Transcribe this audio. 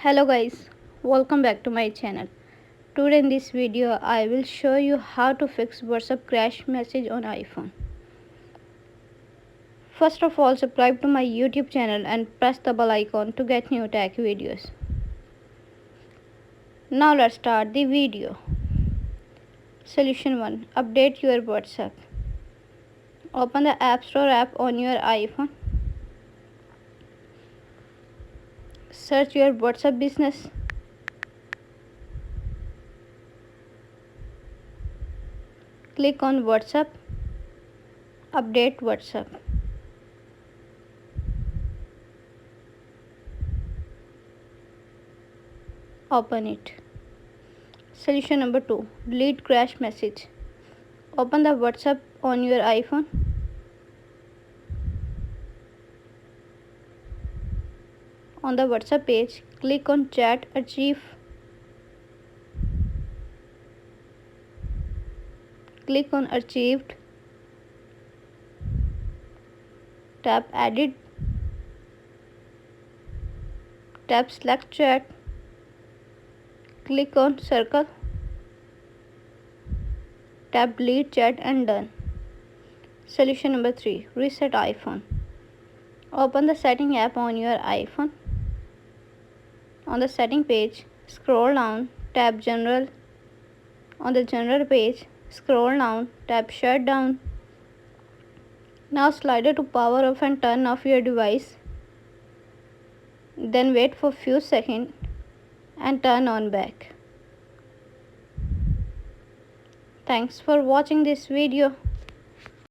Hello guys, welcome back to my channel. Today in this video I will show you how to fix WhatsApp crash message on iPhone. First of all, subscribe to my YouTube channel and press the bell icon to get new tech videos. Now let's start the video. Solution 1. Update your WhatsApp. Open the App Store app on your iPhone. Search your WhatsApp business. Click on WhatsApp. Update WhatsApp. Open it. Solution number 2. Delete crash message. Open the WhatsApp on your iPhone. On the WhatsApp page, click on Chat Archive. Click on Archived. Tap Edit. Tap Select Chat. Click on Circle. Tap Delete Chat and done. Solution number 3. Reset iPhone. Open the Setting app on your iPhone. On the Setting page, scroll down, tap General. On the General page, scroll down, tap Shutdown. Now slide it to power off and turn off your device. Then wait for few seconds and turn on back. Thanks for watching this video.